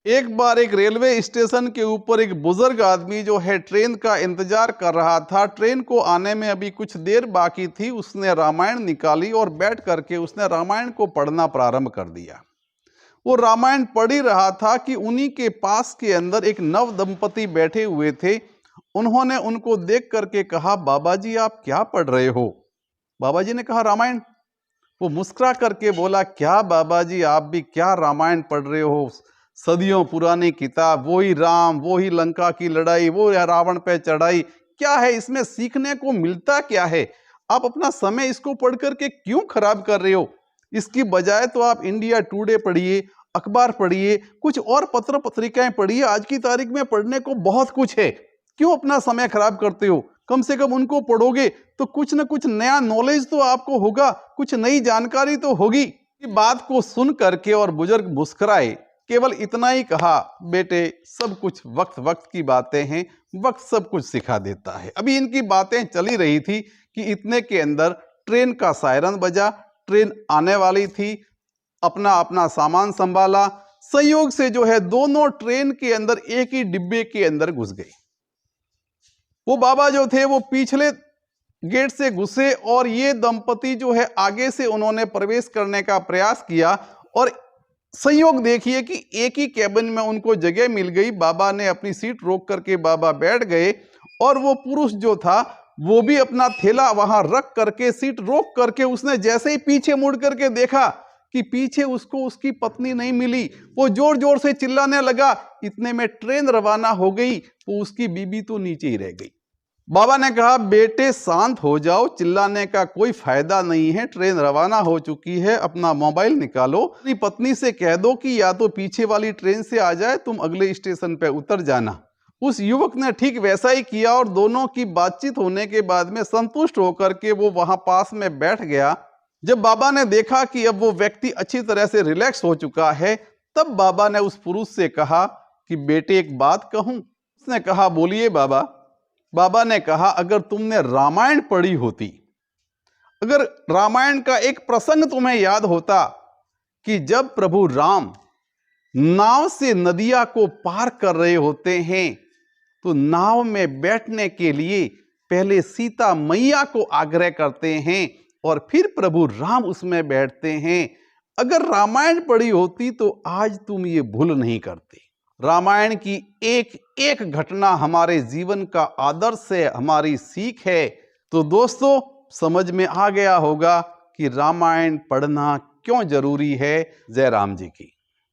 एक बार एक railway station के ऊपर एक बुजुर्ग आदमी जो है ट्रेन का इंतजार कर रहा था। ट्रेन को आने में अभी कुछ देर बाकी थी। उसने रामायण निकाली और बैठ करके उसने रामायण को पढ़ना प्रारंभ कर दिया। वो रामायण पढ़ ही रहा था कि उन्हीं के पास के अंदर एक नव दंपति बैठे हुए थे। उन्होंने उनको देख करके कहा, बाबा जी आप क्या पढ़ रहे हो? बाबा जी ने कहा, रामायण। वो मुस्कुरा करके बोला, क्या बाबा जी आप भी क्या रामायण पढ़ रहे हो? सदियों पुरानी किताब, वही राम, वही लंका की लड़ाई, वो रावण पे चढ़ाई, क्या है इसमें सीखने को मिलता क्या है? आप अपना समय इसको पढ़ करके क्यों खराब कर रहे हो? इसकी बजाय तो आप इंडिया टुडे पढ़िए, अखबार पढ़िए, कुछ और पत्र पत्रिकाएं पढ़िए। आज की तारीख में पढ़ने को बहुत कुछ है। क्यों अपना समय खराब करते हो? कम से कम उनको पढ़ोगे तो कुछ न कुछ नया नॉलेज तो आपको होगा, कुछ नई जानकारी तो होगी। बात को सुन करके और बुजुर्ग मुस्कुराए, केवल इतना ही कहा, बेटे सब कुछ वक्त वक्त की बातें हैं, वक्त सब कुछ सिखा देता है। अभी इनकी बातें चली रही थी कि इतने के अंदर ट्रेन का सायरन बजा। ट्रेन आने वाली थी। अपना अपना सामान संभाला। संयोग से जो है दोनों ट्रेन के अंदर एक ही डिब्बे के अंदर घुस गए। वो बाबा जो थे वो पिछले गेट से घुसे और ये दंपति जो है आगे से उन्होंने प्रवेश करने का प्रयास किया। और संयोग देखिए कि एक ही कैबिन में उनको जगह मिल गई। बाबा ने अपनी सीट रोक करके बाबा बैठ गए और वो पुरुष जो था वो भी अपना थैला वहां रख करके सीट रोक करके उसने जैसे ही पीछे मुड़ करके देखा कि पीछे उसको उसकी पत्नी नहीं मिली, वो जोर जोर से चिल्लाने लगा। इतने में ट्रेन रवाना हो गई, वो उसकी बीबी तो नीचे ही रह गई। बाबा ने कहा, बेटे शांत हो जाओ, चिल्लाने का कोई फायदा नहीं है, ट्रेन रवाना हो चुकी है। अपना मोबाइल निकालो, अपनी पत्नी से कह दो कि या तो पीछे वाली ट्रेन से आ जाए, तुम अगले स्टेशन पे उतर जाना। उस युवक ने ठीक वैसा ही किया और दोनों की बातचीत होने के बाद में संतुष्ट होकर के वो वहां पास में बैठ गया। जब बाबा ने देखा कि अब वो व्यक्ति अच्छी तरह से रिलैक्स हो चुका है, तब बाबा ने उस पुरुष से कहा कि बेटे एक बात कहूं? उसने कहा, बोलिए बाबा। बाबा ने कहा, अगर तुमने रामायण पढ़ी होती, अगर रामायण का एक प्रसंग तुम्हें याद होता कि जब प्रभु राम नाव से नदिया को पार कर रहे होते हैं तो नाव में बैठने के लिए पहले सीता मैया को आग्रह करते हैं और फिर प्रभु राम उसमें बैठते हैं। अगर रामायण पढ़ी होती तो आज तुम ये भूल नहीं करते। रामायण की एक एक घटना हमारे जीवन का आदर्श है, हमारी सीख है। तो दोस्तों समझ में आ गया होगा कि रामायण पढ़ना क्यों जरूरी है। जय राम जी की।